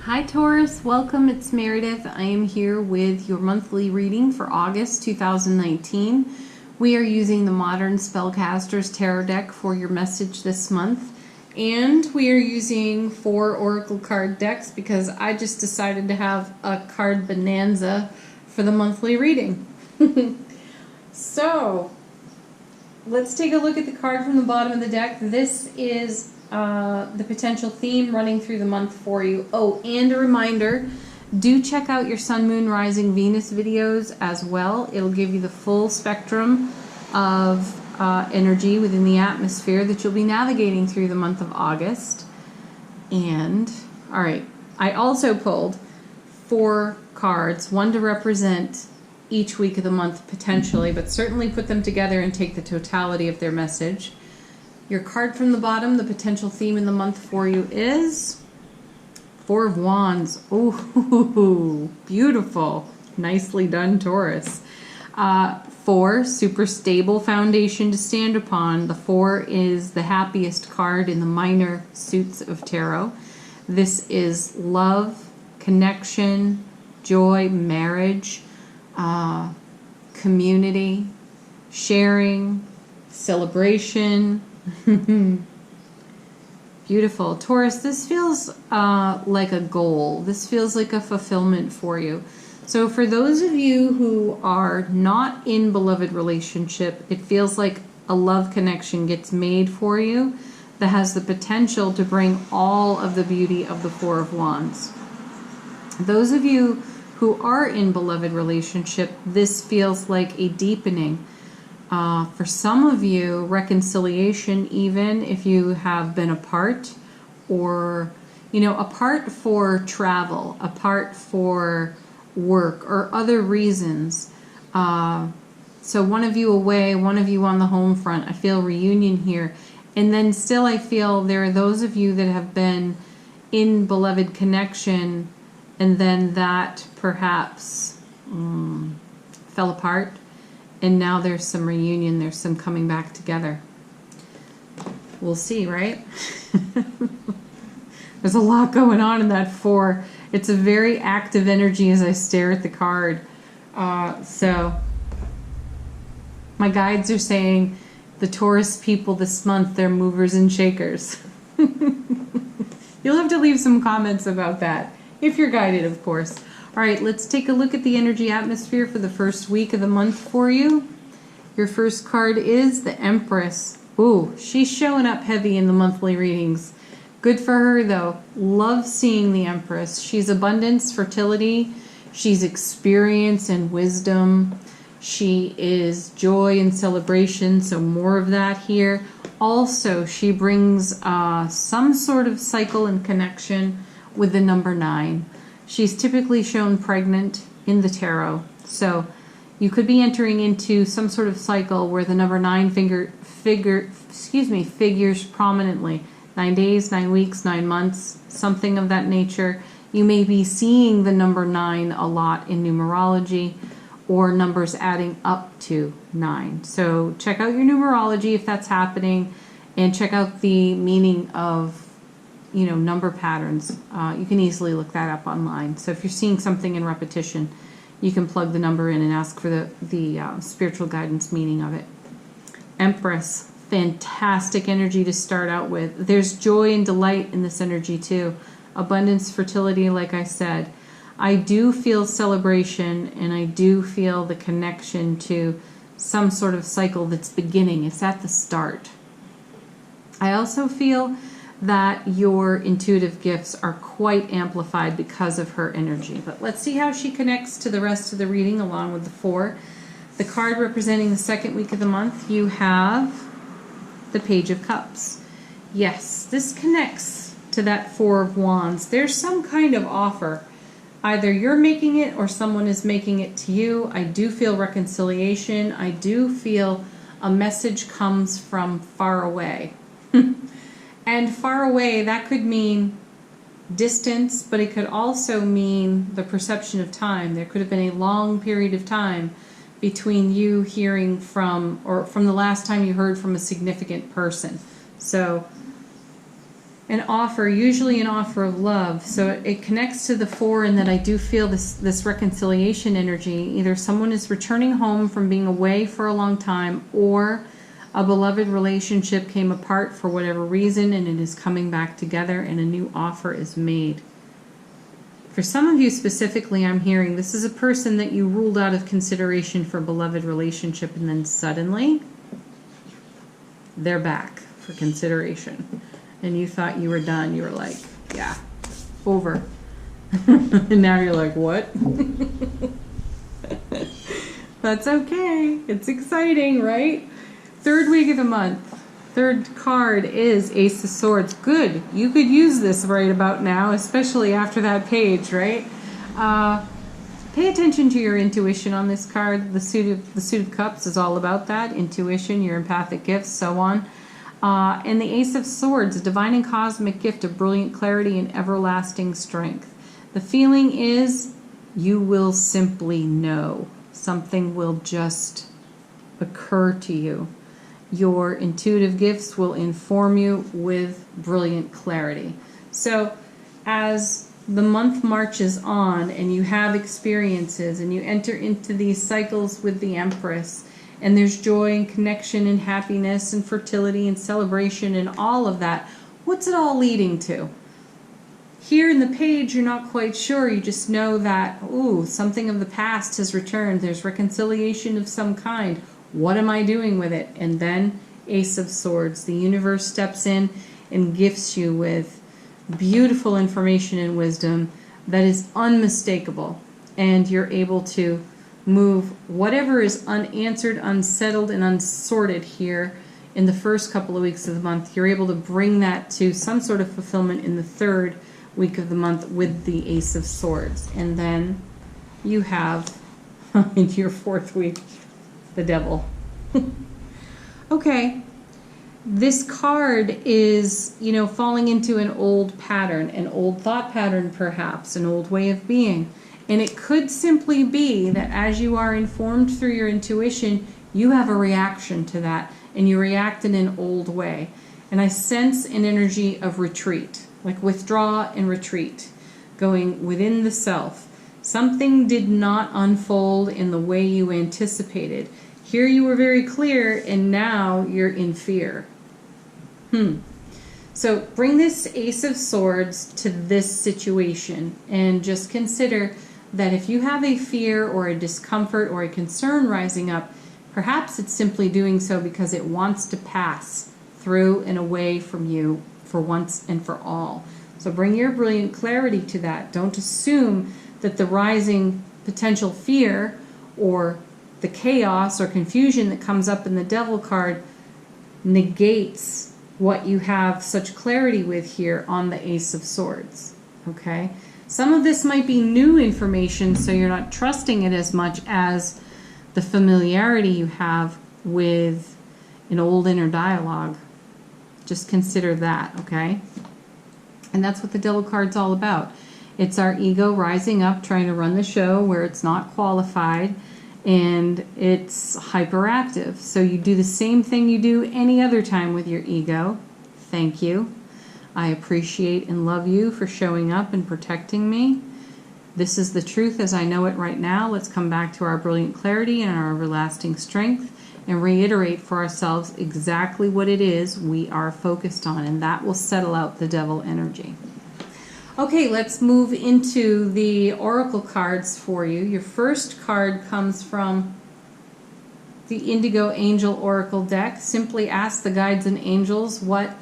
Hi Taurus, welcome. It's Meredith. I am here with your monthly reading for August 2019. We are using the Modern Spellcasters Tarot deck for your message this month. And we are using 4 Oracle card decks because I just decided to have a card bonanza for the monthly reading. So, let's take a look at the card from the bottom of the deck. This is the potential theme running through the month for you. Oh, and a reminder, do check out your Sun, Moon, Rising, Venus videos as well. It'll give you the full spectrum of energy within the atmosphere that you'll be navigating through the month of August. And, alright, I also pulled 4 cards, one to represent each week of the month potentially, but certainly put them together and take the totality of their message. Your card from the bottom, the potential theme in the month for you is 4 of Wands. Oh, beautiful. Nicely done, Taurus. 4, super stable foundation to stand upon. The 4 is the happiest card in the minor suits of tarot. This is love, connection, joy, marriage, community, sharing, celebration. Beautiful. Taurus, this feels like a goal. This feels like a fulfillment for you. So for those of you who are not in beloved relationship, it feels like a love connection gets made for you that has the potential to bring all of the beauty of the 4 of Wands. Those of you who are in beloved relationship, this feels like a deepening. For some of you, reconciliation, even if you have been apart, or, apart for travel, apart for work, or other reasons. So one of you away, one of you on the home front. I feel reunion here. And then still I feel there are those of you that have been in beloved connection, and then that perhaps fell apart. And now there's some reunion, there's some coming back together. We'll see, right? There's a lot going on in that 4. It's a very active energy as I stare at the card. So, my guides are saying the Taurus people this month, they're movers and shakers. You'll have to leave some comments about that, if you're guided, of course. Alright, let's take a look at the energy atmosphere for the first week of the month for you. Your first card is the Empress. Ooh, she's showing up heavy in the monthly readings. Good for her, though. Love seeing the Empress. She's abundance, fertility. She's experience and wisdom. She is joy and celebration, so more of that here. Also, she brings some sort of cycle and connection with the number 9. She's typically shown pregnant in the tarot. So you could be entering into some sort of cycle where the number 9 figures prominently. 9 days, 9 weeks, 9 months, something of that nature. You may be seeing the number 9 a lot in numerology, or numbers adding up to 9. So check out your numerology if that's happening, and check out the meaning of number patterns. You can easily look that up online. So if you're seeing something in repetition, you can plug the number in and ask for the spiritual guidance meaning of it. Empress, fantastic energy to start out with. There's joy and delight in this energy too. Abundance, fertility, like I said. I do feel celebration, and I do feel the connection to some sort of cycle that's beginning. It's at the start. I also feel that your intuitive gifts are quite amplified because of her energy. But let's see how she connects to the rest of the reading along with the 4. The card representing the second week of the month, you have the Page of Cups. Yes, this connects to that 4 of Wands. There's some kind of offer. Either you're making it or someone is making it to you. I do feel reconciliation. I do feel a message comes from far away. And far away, that could mean distance, but it could also mean the perception of time. There could have been a long period of time between you hearing from, or from the last time you heard from a significant person. So an offer, usually an offer of love. So it connects to the 4 in that I do feel this reconciliation energy. Either someone is returning home from being away for a long time, or a beloved relationship came apart for whatever reason and it is coming back together and a new offer is made. For some of you specifically, I'm hearing this is a person that you ruled out of consideration for a beloved relationship, and then suddenly they're back for consideration. And you thought you were done. You were like, yeah, over. And now you're like, what? That's okay. It's exciting, right? 3rd week of the month. 3rd card is Ace of Swords. Good. You could use this right about now, especially after that page, right? Pay attention to your intuition on this card. The suit of Cups is all about that. Intuition, your empathic gifts, so on. And the Ace of Swords, a divine and cosmic gift of brilliant clarity and everlasting strength. The feeling is you will simply know. Something will just occur to you. Your intuitive gifts will inform you with brilliant clarity. So as the month marches on and you have experiences and you enter into these cycles with the Empress, and there's joy and connection and happiness and fertility and celebration and all of that, what's it all leading to? Here in the page, you're not quite sure. You just know that, ooh, something of the past has returned. There's reconciliation of some kind. What am I doing with it? And then Ace of Swords. The universe steps in and gifts you with beautiful information and wisdom that is unmistakable. And you're able to move whatever is unanswered, unsettled, and unsorted here in the first couple of weeks of the month. You're able to bring that to some sort of fulfillment in the 3rd week of the month with the Ace of Swords. And then you have in your 4th week the Devil. Okay, this card is, falling into an old pattern, an old thought pattern perhaps, an old way of being. And it could simply be that as you are informed through your intuition, you have a reaction to that, and you react in an old way. And I sense an energy of retreat, like withdraw and retreat, going within the self. Something did not unfold in the way you anticipated. Here you were very clear, and now you're in fear. So bring this Ace of Swords to this situation, and just consider that if you have a fear or a discomfort or a concern rising up, perhaps it's simply doing so because it wants to pass through and away from you for once and for all. So bring your brilliant clarity to that. Don't assume that the rising potential fear or the chaos or confusion that comes up in the Devil card negates what you have such clarity with here on the Ace of Swords. Okay? Some of this might be new information, so you're not trusting it as much as the familiarity you have with an old inner dialogue. Just consider that, okay? And that's what the Devil card's all about. It's our ego rising up, trying to run the show where it's not qualified, and it's hyperactive. So you do the same thing you do any other time with your ego. Thank you. I appreciate and love you for showing up and protecting me. This is the truth as I know it right now. Let's come back to our brilliant clarity and our everlasting strength and reiterate for ourselves exactly what it is we are focused on, and that will settle out the Devil energy. Okay, let's move into the oracle cards for you. Your first card comes from the Indigo Angel Oracle deck. Simply ask the guides and angels what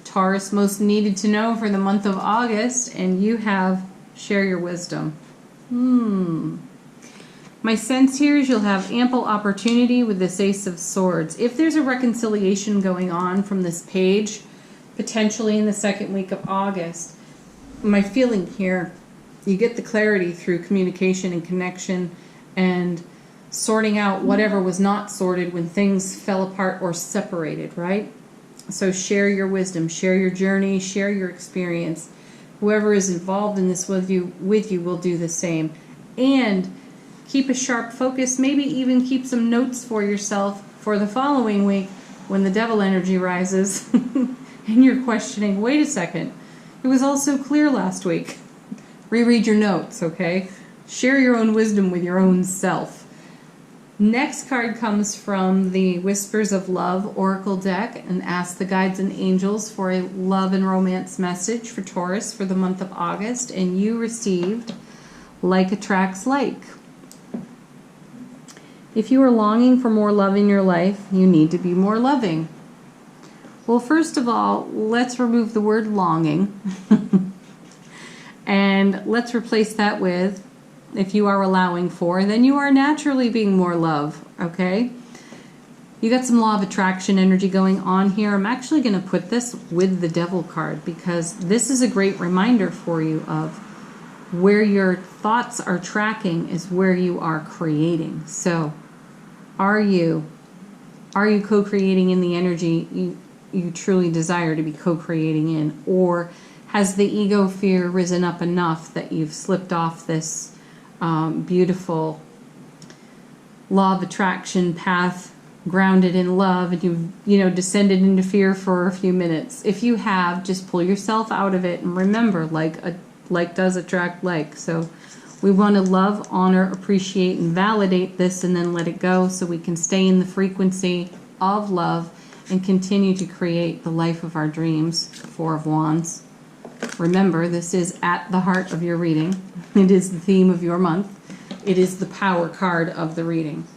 Taurus most needed to know for the month of August, and you have share your wisdom. My sense here is you'll have ample opportunity with this Ace of Swords. If there's a reconciliation going on from this page, potentially in the 2nd week of August, my feeling here, you get the clarity through communication and connection and sorting out whatever was not sorted when things fell apart or separated, right? So share your wisdom, share your journey, share your experience. Whoever is involved in this with you will do the same. And keep a sharp focus, maybe even keep some notes for yourself for the following week when the Devil energy rises and you're questioning, wait a second, it was all so clear last week. Reread your notes, okay? Share your own wisdom with your own self. Next card comes from the Whispers of Love Oracle deck and asks the guides and angels for a love and romance message for Taurus for the month of August, and you received Like Attracts Like. If you are longing for more love in your life, you need to be more loving. Well, first of all, let's remove the word longing and let's replace that with, if you are allowing for, then you are naturally being more love, okay? You got some law of attraction energy going on here. I'm actually going to put this with the Devil card because this is a great reminder for you of where your thoughts are tracking is where you are creating. So, are you co-creating in the energy you truly desire to be co-creating in, or has the ego fear risen up enough that you've slipped off this beautiful law of attraction path grounded in love, and you've descended into fear for a few minutes? If you have, just pull yourself out of it and remember, like does attract like. So we want to love, honor, appreciate, and validate this, and then let it go so we can stay in the frequency of love and continue to create the life of our dreams. Four of Wands. Remember, this is at the heart of your reading. It is the theme of your month. It is the power card of the reading.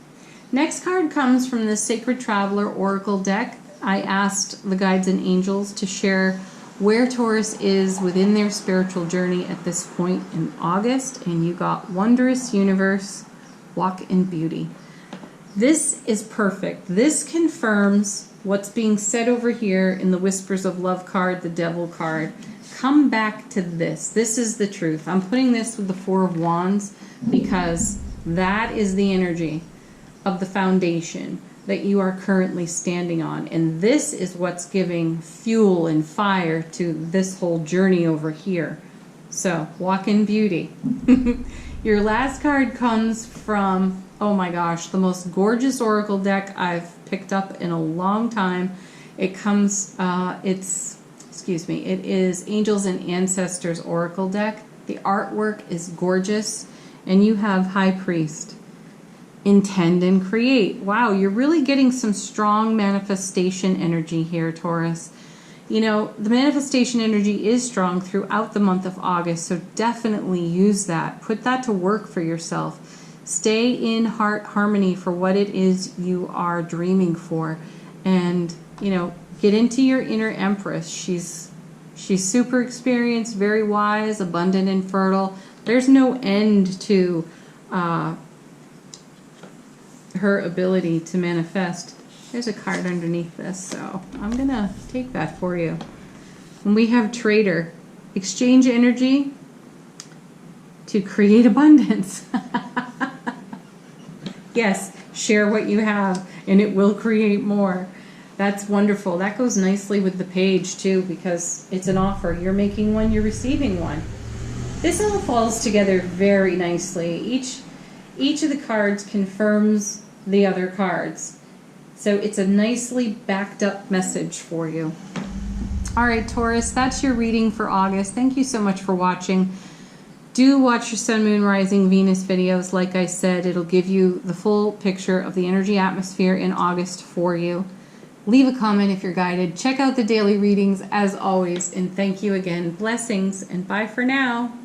Next card comes from the Sacred Traveler Oracle deck. I asked the guides and angels to share where Taurus is within their spiritual journey at this point in August, and you got Wondrous Universe, Walk in Beauty. This is perfect. This confirms what's being said over here in the Whispers of Love card, the Devil card. Come back to this. This is the truth. I'm putting this with the Four of Wands because that is the energy of the foundation that you are currently standing on. And this is what's giving fuel and fire to this whole journey over here. So, walk in beauty. Your last card comes from, oh my gosh, the most gorgeous oracle deck I've picked up in a long time. It comes, it is Angels and Ancestors Oracle deck. The artwork is gorgeous, and you have High Priest. Intend and create. Wow, you're really getting some strong manifestation energy here, Taurus. You know, the manifestation energy is strong throughout the month of August, so definitely use that. Put that to work for yourself. Stay in heart harmony for what it is you are dreaming for. And, get into your inner Empress. She's super experienced, very wise, abundant, and fertile. There's no end to her ability to manifest. There's a card underneath this, so I'm gonna take that for you. And we have Trader. Exchange energy to create abundance. Yes, share what you have and it will create more. That's wonderful. That goes nicely with the page too, because it's an offer. You're making one, you're receiving one. This all falls together very nicely. Each of the cards confirms the other cards. So it's a nicely backed up message for you. All right, Taurus, that's your reading for August. Thank you so much for watching. Do watch your Sun, Moon, Rising, Venus videos. Like I said, it'll give you the full picture of the energy atmosphere in August for you. Leave a comment if you're guided. Check out the daily readings as always. And thank you again. Blessings and bye for now.